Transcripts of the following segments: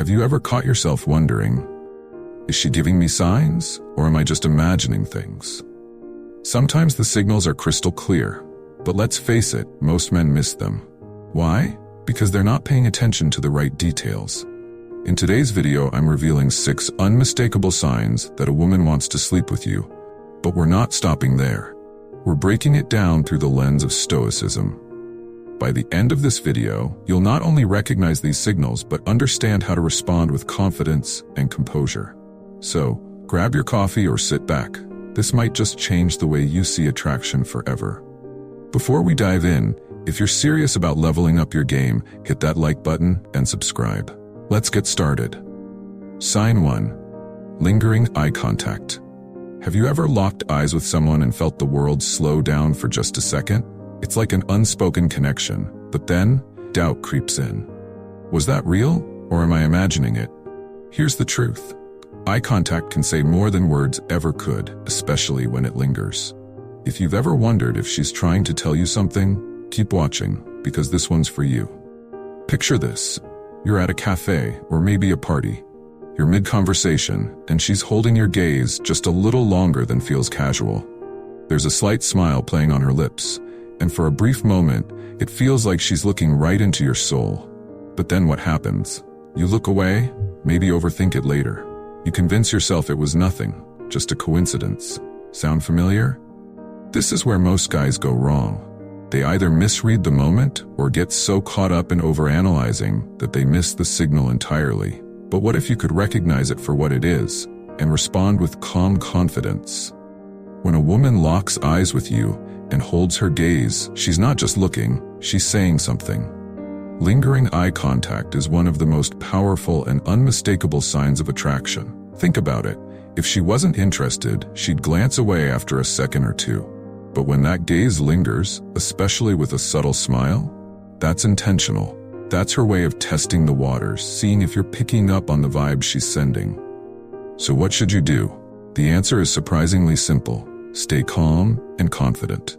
Have you ever caught yourself wondering, is she giving me signs, or am I just imagining things? Sometimes the signals are crystal clear, but let's face it, most men miss them. Why? Because they're not paying attention to the right details. In today's video, I'm revealing 6 unmistakable signs that a woman wants to sleep with you, but we're not stopping there. We're breaking it down through the lens of Stoicism. By the end of this video, you'll not only recognize these signals, but understand how to respond with confidence and composure. So, grab your coffee or sit back. This might just change the way you see attraction forever. Before we dive in, if you're serious about leveling up your game, hit that like button and subscribe. Let's get started. Sign 1. Lingering eye contact. Have you ever locked eyes with someone and felt the world slow down for just a second? It's like an unspoken connection, but then doubt creeps in. Was that real, or am I imagining it? Here's the truth. Eye contact can say more than words ever could, especially when it lingers. If you've ever wondered if she's trying to tell you something, keep watching, because this one's for you. Picture this. You're at a cafe, or maybe a party. You're mid-conversation, and she's holding your gaze just a little longer than feels casual. There's a slight smile playing on her lips, and for a brief moment, it feels like she's looking right into your soul. But then what happens? You look away, maybe overthink it later. You convince yourself it was nothing, just a coincidence. Sound familiar? This is where most guys go wrong. They either misread the moment or get so caught up in overanalyzing that they miss the signal entirely. But what if you could recognize it for what it is and respond with calm confidence? When a woman locks eyes with you and holds her gaze, she's not just looking, she's saying something. Lingering eye contact is one of the most powerful and unmistakable signs of attraction. Think about it. If she wasn't interested, she'd glance away after a second or two. But when that gaze lingers, especially with a subtle smile, that's intentional. That's her way of testing the waters, seeing if you're picking up on the vibe she's sending. So what should you do? The answer is surprisingly simple. Stay calm and confident.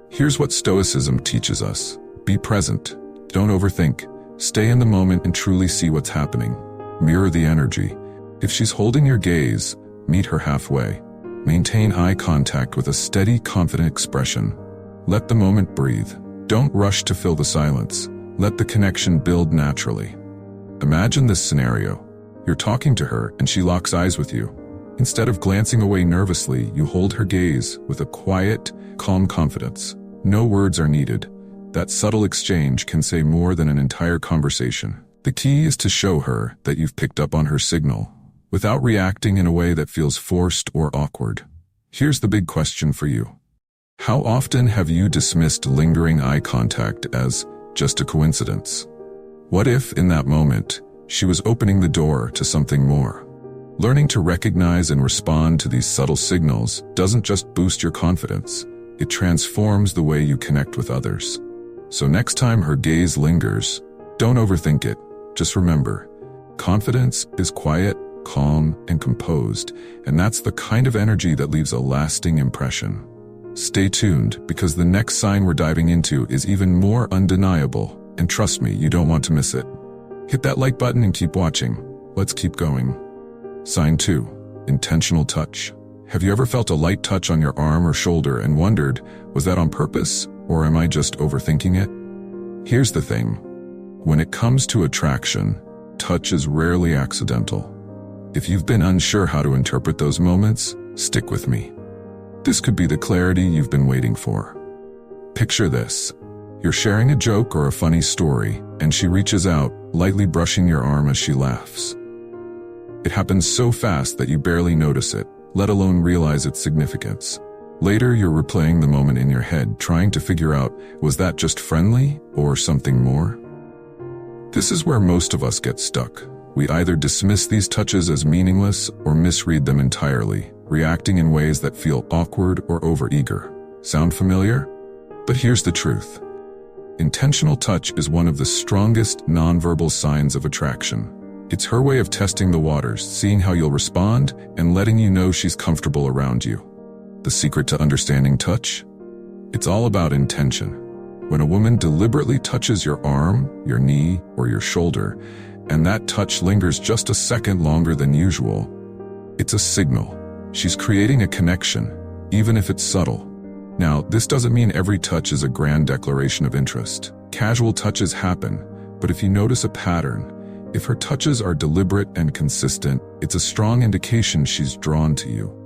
Here's what Stoicism teaches us. Be present. Don't overthink. Stay in the moment and truly see what's happening. Mirror the energy. If she's holding your gaze, meet her halfway. Maintain eye contact with a steady, confident expression. Let the moment breathe. Don't rush to fill the silence. Let the connection build naturally. Imagine this scenario. You're talking to her and she locks eyes with you. Instead of glancing away nervously, you hold her gaze with a quiet, calm confidence. No words are needed. That subtle exchange can say more than an entire conversation. The key is to show her that you've picked up on her signal, without reacting in a way that feels forced or awkward. Here's the big question for you. How often have you dismissed lingering eye contact as just a coincidence? What if, in that moment, she was opening the door to something more? Learning to recognize and respond to these subtle signals doesn't just boost your confidence, it transforms the way you connect with others. So next time her gaze lingers, don't overthink it. Just remember, confidence is quiet, calm, and composed, and that's the kind of energy that leaves a lasting impression. Stay tuned, because the next sign we're diving into is even more undeniable, and trust me, you don't want to miss it. Hit that like button and keep watching. Let's keep going. Sign 2. Intentional touch. Have you ever felt a light touch on your arm or shoulder and wondered, was that on purpose, or am I just overthinking it? Here's the thing. When it comes to attraction, touch is rarely accidental. If you've been unsure how to interpret those moments, stick with me. This could be the clarity you've been waiting for. Picture this. You're sharing a joke or a funny story, and she reaches out, lightly brushing your arm as she laughs. It happens so fast that you barely notice it, let alone realize its significance. Later, you're replaying the moment in your head, trying to figure out, was that just friendly or something more? This is where most of us get stuck. We either dismiss these touches as meaningless or misread them entirely, reacting in ways that feel awkward or overeager. Sound familiar? But here's the truth. Intentional touch is one of the strongest nonverbal signs of attraction. It's her way of testing the waters, seeing how you'll respond, and letting you know she's comfortable around you. The secret to understanding touch? It's all about intention. When a woman deliberately touches your arm, your knee, or your shoulder, and that touch lingers just a second longer than usual, it's a signal. She's creating a connection, even if it's subtle. Now, this doesn't mean every touch is a grand declaration of interest. Casual touches happen, but if you notice a pattern, if her touches are deliberate and consistent, it's a strong indication she's drawn to you.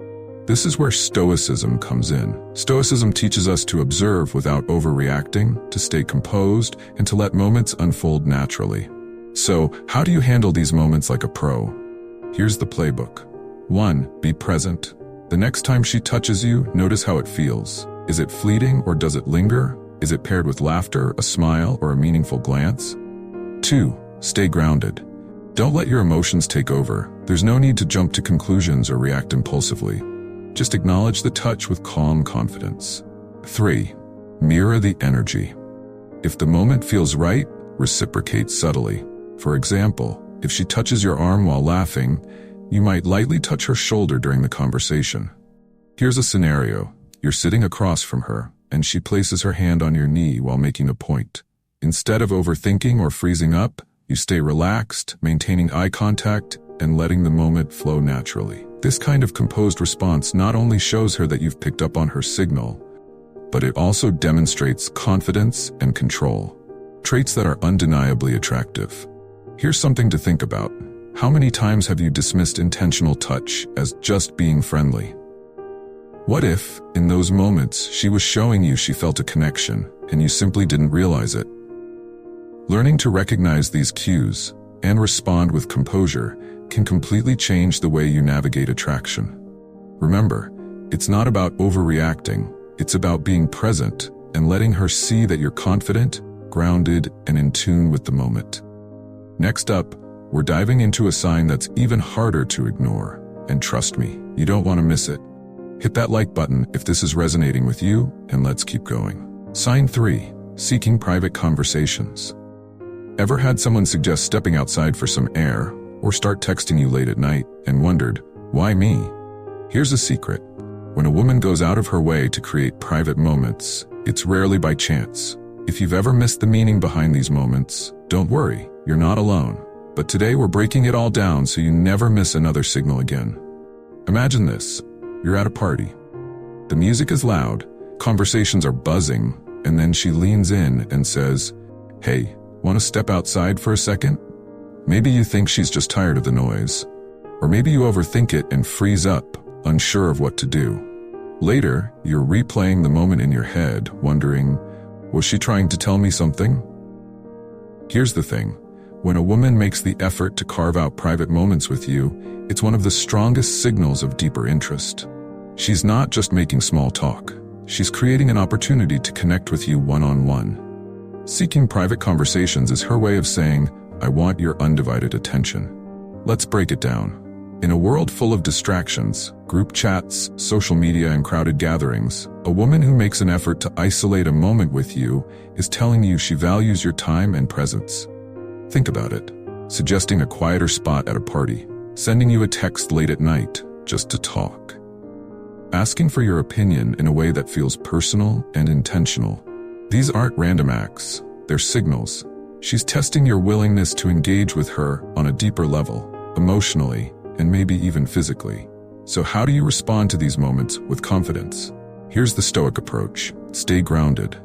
This is where Stoicism comes in. Stoicism teaches us to observe without overreacting, to stay composed, and to let moments unfold naturally. So, how do you handle these moments like a pro? Here's the playbook. 1. Be present. The next time she touches you, notice how it feels. Is it fleeting or does it linger? Is it paired with laughter, a smile, or a meaningful glance? 2. Stay grounded. Don't let your emotions take over. There's no need to jump to conclusions or react impulsively. Just acknowledge the touch with calm confidence. 3. Mirror the energy. If the moment feels right, reciprocate subtly. For example, if she touches your arm while laughing, you might lightly touch her shoulder during the conversation. Here's a scenario. You're sitting across from her, and she places her hand on your knee while making a point. Instead of overthinking or freezing up, you stay relaxed, maintaining eye contact, and letting the moment flow naturally. This kind of composed response not only shows her that you've picked up on her signal, but it also demonstrates confidence and control, traits that are undeniably attractive. Here's something to think about. How many times have you dismissed intentional touch as just being friendly? What if, in those moments, she was showing you she felt a connection, and you simply didn't realize it? Learning to recognize these cues and respond with composure can completely change the way you navigate attraction. Remember, it's not about overreacting, it's about being present and letting her see that you're confident, grounded, and in tune with the moment. Next up, we're diving into a sign that's even harder to ignore, and trust me, you don't want to miss it. Hit that like button if this is resonating with you, and let's keep going. Sign 3. Seeking private conversations. Ever had someone suggest stepping outside for some air, or start texting you late at night, and wondered, why me? Here's a secret. When a woman goes out of her way to create private moments, it's rarely by chance. If you've ever missed the meaning behind these moments, don't worry, you're not alone. But today we're breaking it all down so you never miss another signal again. Imagine this. You're at a party. The music is loud, conversations are buzzing, and then she leans in and says, "Hey, want to step outside for a second?" Maybe you think she's just tired of the noise. Or maybe you overthink it and freeze up, unsure of what to do. Later, you're replaying the moment in your head, wondering, was she trying to tell me something? Here's the thing. When a woman makes the effort to carve out private moments with you, it's one of the strongest signals of deeper interest. She's not just making small talk. She's creating an opportunity to connect with you one-on-one. Seeking private conversations is her way of saying, I want your undivided attention. Let's break it down. In a world full of distractions, group chats, social media, and crowded gatherings, a woman who makes an effort to isolate a moment with you is telling you she values your time and presence. Think about it. Suggesting a quieter spot at a party, sending you a text late at night just to talk. Asking for your opinion in a way that feels personal and intentional. These aren't random acts, they're signals. She's testing your willingness to engage with her on a deeper level, emotionally, and maybe even physically. So how do you respond to these moments with confidence? Here's the Stoic approach. Stay grounded.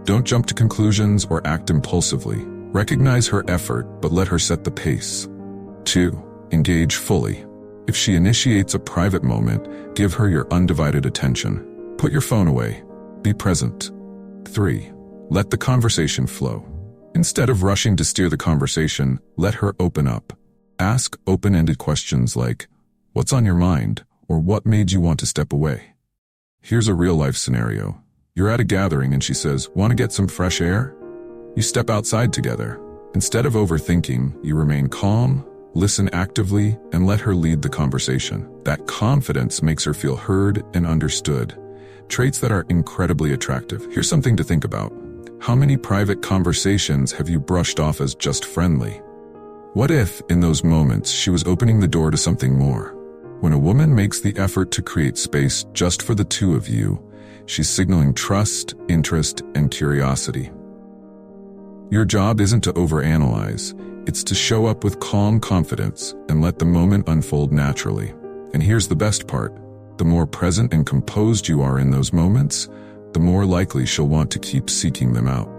Don't jump to conclusions or act impulsively. Recognize her effort, but let her set the pace. 2. Engage fully. If she initiates a private moment, give her your undivided attention. Put your phone away. Be present. 3. Let the conversation flow. Instead of rushing to steer the conversation, let her open up. Ask open-ended questions like, what's on your mind, or what made you want to step away? Here's a real-life scenario. You're at a gathering and she says, want to get some fresh air? You step outside together. Instead of overthinking, you remain calm, listen actively, and let her lead the conversation. That confidence makes her feel heard and understood, traits that are incredibly attractive. Here's something to think about. How many private conversations have you brushed off as just friendly? What if, in those moments, she was opening the door to something more? When a woman makes the effort to create space just for the two of you, she's signaling trust, interest, and curiosity. Your job isn't to overanalyze, It's to show up with calm confidence and let the moment unfold naturally. And here's the best part. The more present and composed you are in those moments, the more likely she'll want to keep seeking them out.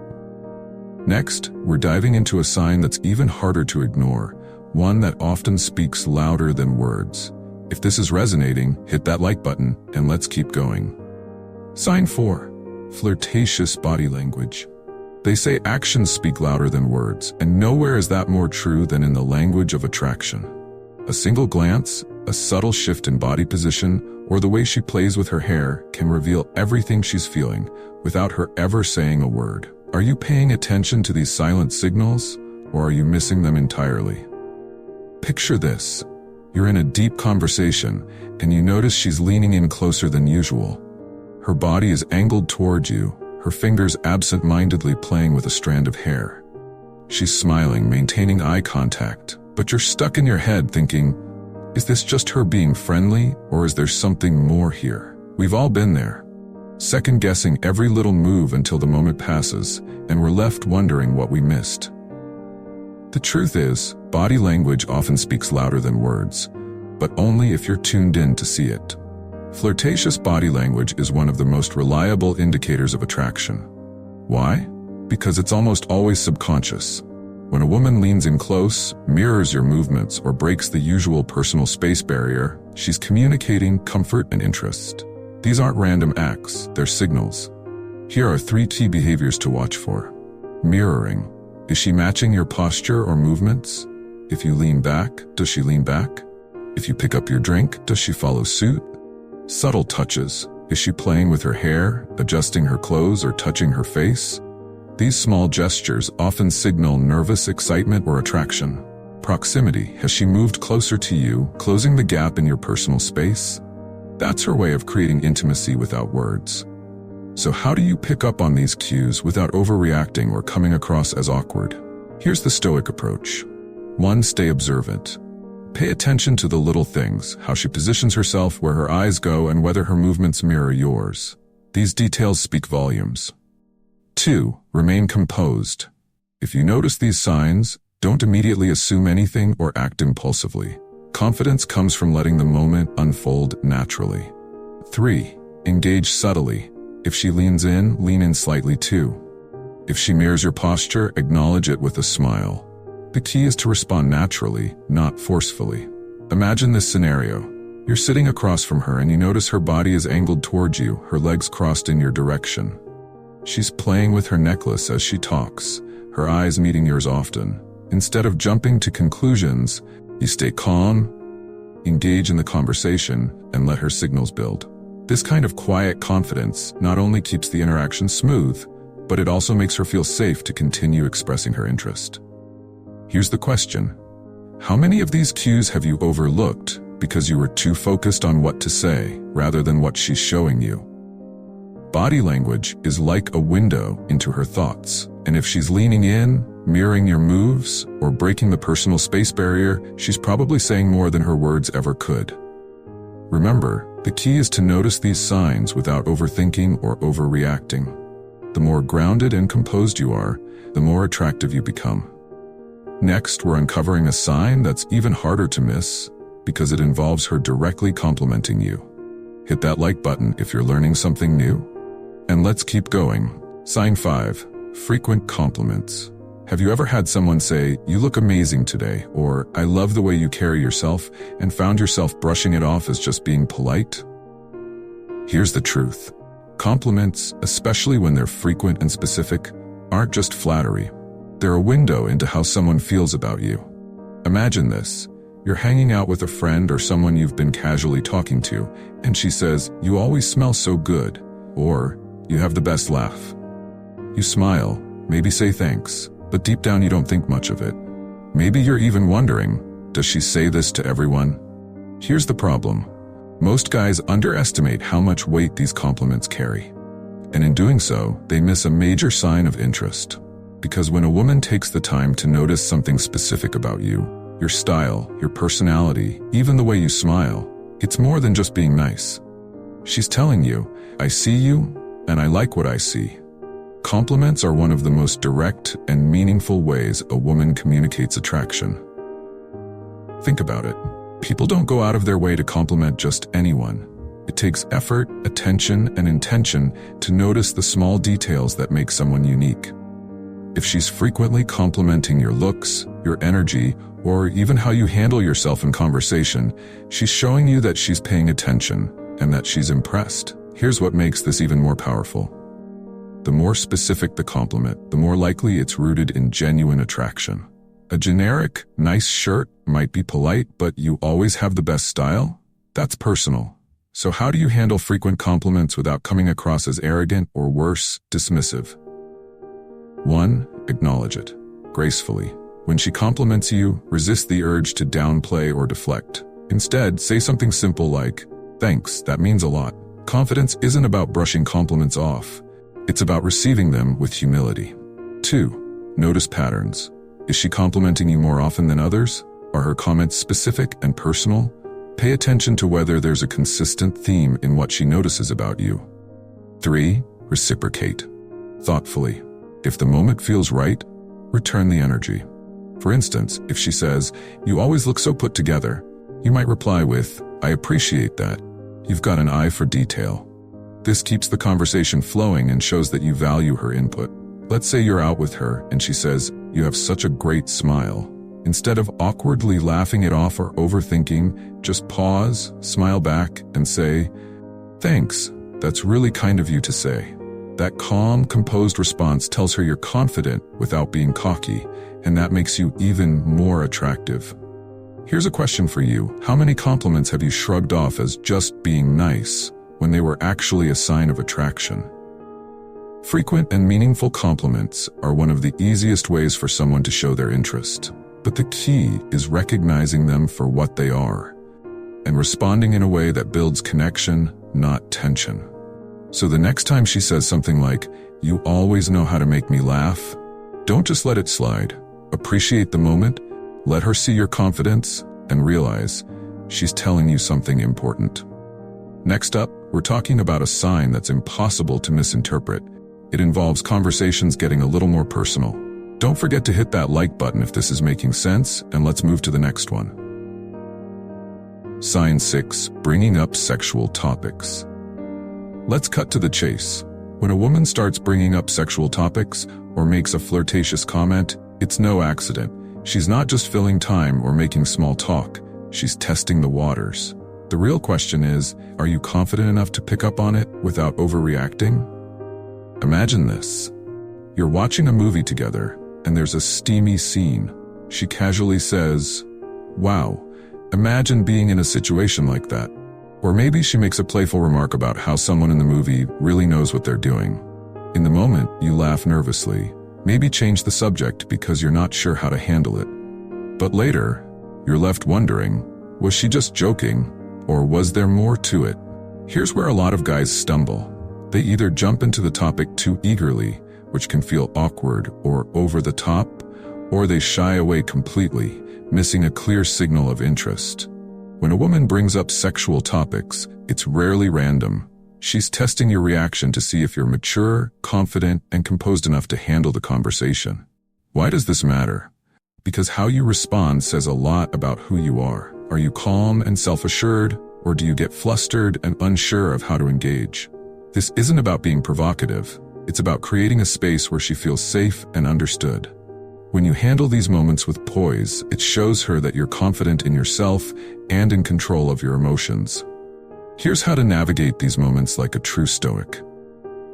Next, we're diving into a sign that's even harder to ignore, one that often speaks louder than words. If this is resonating, hit that like button and let's keep going. Sign 4. Flirtatious body language. They say actions speak louder than words, and nowhere is that more true than in the language of attraction. A single glance, a subtle shift in body position, or the way she plays with her hair can reveal everything she's feeling without her ever saying a word. Are you paying attention to these silent signals, or are you missing them entirely? Picture this. You're in a deep conversation, and you notice she's leaning in closer than usual. Her body is angled toward you, her fingers absent-mindedly playing with a strand of hair. She's smiling, maintaining eye contact, but you're stuck in your head thinking, is this just her being friendly, or is there something more here? We've all been there, second-guessing every little move until the moment passes, and we're left wondering what we missed. The truth is, body language often speaks louder than words, but only if you're tuned in to see it. Flirtatious body language is one of the most reliable indicators of attraction. Why? Because it's almost always subconscious. When a woman leans in close, mirrors your movements, or breaks the usual personal space barrier, she's communicating comfort and interest. These aren't random acts, they're signals. Here are 3 key behaviors to watch for. Mirroring. Is she matching your posture or movements? If you lean back, does she lean back? If you pick up your drink, does she follow suit? Subtle touches. Is she playing with her hair, adjusting her clothes, or touching her face? These small gestures often signal nervous excitement or attraction. Proximity. Has she moved closer to you, closing the gap in your personal space? That's her way of creating intimacy without words. So how do you pick up on these cues without overreacting or coming across as awkward? Here's the Stoic approach. 1. Stay observant. Pay attention to the little things, how she positions herself, where her eyes go, and whether her movements mirror yours. These details speak volumes. 2. Remain composed. If you notice these signs, don't immediately assume anything or act impulsively. Confidence comes from letting the moment unfold naturally. 3. Engage subtly. If she leans in, lean in slightly too. If she mirrors your posture, acknowledge it with a smile. The key is to respond naturally, not forcefully. Imagine this scenario. You're sitting across from her and you notice her body is angled towards you, her legs crossed in your direction. She's playing with her necklace as she talks, her eyes meeting yours often. Instead of jumping to conclusions, you stay calm, engage in the conversation, and let her signals build. This kind of quiet confidence not only keeps the interaction smooth, but it also makes her feel safe to continue expressing her interest. Here's the question. How many of these cues have you overlooked because you were too focused on what to say rather than what she's showing you? Body language is like a window into her thoughts, and if she's leaning in, mirroring your moves, or breaking the personal space barrier, she's probably saying more than her words ever could. Remember, the key is to notice these signs without overthinking or overreacting. The more grounded and composed you are, the more attractive you become. Next, we're uncovering a sign that's even harder to miss because it involves her directly complimenting you. Hit that like button if you're learning something new. And let's keep going. Sign 5. Frequent compliments. Have you ever had someone say, "You look amazing today," or "I love the way you carry yourself," and found yourself brushing it off as just being polite? Here's the truth. Compliments, especially when they're frequent and specific, aren't just flattery. They're a window into how someone feels about you. Imagine this. You're hanging out with a friend or someone you've been casually talking to, and she says, "You always smell so good," or "You have the best laugh." You smile, maybe say thanks, but deep down you don't think much of it. Maybe you're even wondering, does she say this to everyone? Here's the problem. Most guys underestimate how much weight these compliments carry. And in doing so, they miss a major sign of interest. Because when a woman takes the time to notice something specific about you, your style, your personality, even the way you smile, it's more than just being nice. She's telling you, "I see you, and I like what I see." Compliments are one of the most direct and meaningful ways a woman communicates attraction. Think about it. People don't go out of their way to compliment just anyone. It takes effort, attention, and intention to notice the small details that make someone unique. If she's frequently complimenting your looks, your energy, or even how you handle yourself in conversation, she's showing you that she's paying attention and that she's impressed. Here's what makes this even more powerful. The more specific the compliment, the more likely it's rooted in genuine attraction. A generic, nice shirt might be polite, but you always have the best style? That's personal. So how do you handle frequent compliments without coming across as arrogant or worse, dismissive? 1. Acknowledge it. Gracefully. When she compliments you, resist the urge to downplay or deflect. Instead, say something simple like, "Thanks, that means a lot." Confidence isn't about brushing compliments off. It's about receiving them with humility. 2. Notice patterns. Is she complimenting you more often than others? Are her comments specific and personal? Pay attention to whether there's a consistent theme in what she notices about you. 3. Reciprocate. Thoughtfully. If the moment feels right, return the energy. For instance, if she says, "You always look so put together," you might reply with, "I appreciate that. You've got an eye for detail." This keeps the conversation flowing and shows that you value her input. Let's say you're out with her and she says, "You have such a great smile." Instead of awkwardly laughing it off or overthinking, just pause, smile back, and say, "Thanks, that's really kind of you to say." That calm, composed response tells her you're confident without being cocky, and that makes you even more attractive. Here's a question for you. How many compliments have you shrugged off as just being nice when they were actually a sign of attraction? Frequent and meaningful compliments are one of the easiest ways for someone to show their interest. But the key is recognizing them for what they are and responding in a way that builds connection, not tension. So the next time she says something like, "You always know how to make me laugh," don't just let it slide. Appreciate the moment, let her see your confidence, and realize she's telling you something important. Next up, we're talking about a sign that's impossible to misinterpret. It involves conversations getting a little more personal. Don't forget to hit that like button if this is making sense, and let's move to the next one. Sign 6. Bringing up sexual topics. Let's cut to the chase. When a woman starts bringing up sexual topics or makes a flirtatious comment, it's no accident. She's not just filling time or making small talk. She's testing the waters. The real question is, are you confident enough to pick up on it without overreacting? Imagine this. You're watching a movie together, and there's a steamy scene. She casually says, "Wow, imagine being in a situation like that." Or maybe she makes a playful remark about how someone in the movie really knows what they're doing. In the moment, you laugh nervously, maybe change the subject because you're not sure how to handle it. But later, you're left wondering, was she just joking, or was there more to it? Here's where a lot of guys stumble. They either jump into the topic too eagerly, which can feel awkward or over the top, or they shy away completely, missing a clear signal of interest. When a woman brings up sexual topics, it's rarely random. She's testing your reaction to see if you're mature, confident, and composed enough to handle the conversation. Why does this matter? Because how you respond says a lot about who you are. Are you calm and self-assured, or do you get flustered and unsure of how to engage? This isn't about being provocative. It's about creating a space where she feels safe and understood. When you handle these moments with poise, it shows her that you're confident in yourself and in control of your emotions. Here's how to navigate these moments like a true Stoic.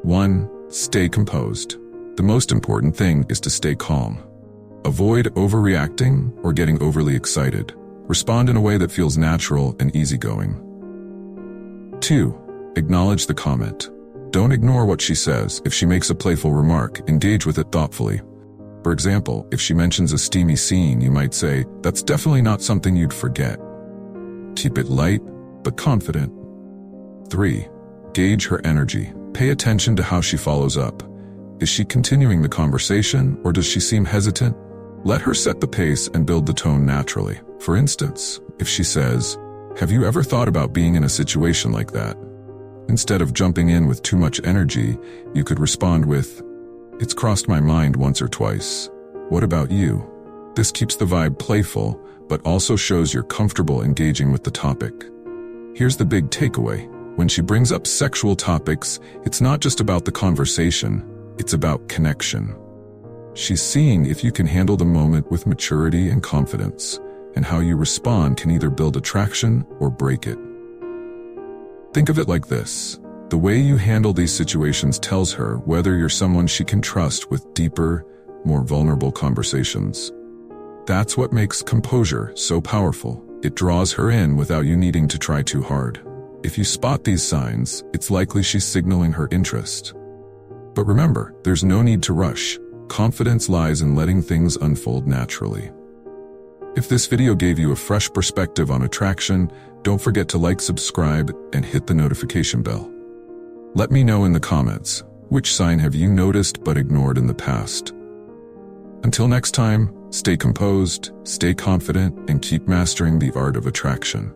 1. Stay composed. The most important thing is to stay calm. Avoid overreacting or getting overly excited. Respond in a way that feels natural and easygoing. 2. Acknowledge the comment. Don't ignore what she says. If she makes a playful remark, engage with it thoughtfully. For example, if she mentions a steamy scene, you might say, "That's definitely not something you'd forget." Keep it light, but confident. 3. Gauge her energy. Pay attention to how she follows up. Is she continuing the conversation, or does she seem hesitant? Let her set the pace and build the tone naturally. For instance, if she says, "Have you ever thought about being in a situation like that?" Instead of jumping in with too much energy, you could respond with, It's crossed my mind once or twice. What about you? This keeps the vibe playful, but also shows you're comfortable engaging with the topic. Here's the big takeaway. When she brings up sexual topics, it's not just about the conversation, it's about connection. She's seeing if you can handle the moment with maturity and confidence, and how you respond can either build attraction or break it. Think of it like this. The way you handle these situations tells her whether you're someone she can trust with deeper, more vulnerable conversations. That's what makes composure so powerful. It draws her in without you needing to try too hard. If you spot these signs, it's likely she's signaling her interest. But remember, there's no need to rush. Confidence lies in letting things unfold naturally. If this video gave you a fresh perspective on attraction, don't forget to like, subscribe, and hit the notification bell. Let me know in the comments, which sign have you noticed but ignored in the past? Until next time, stay composed, stay confident, and keep mastering the art of attraction.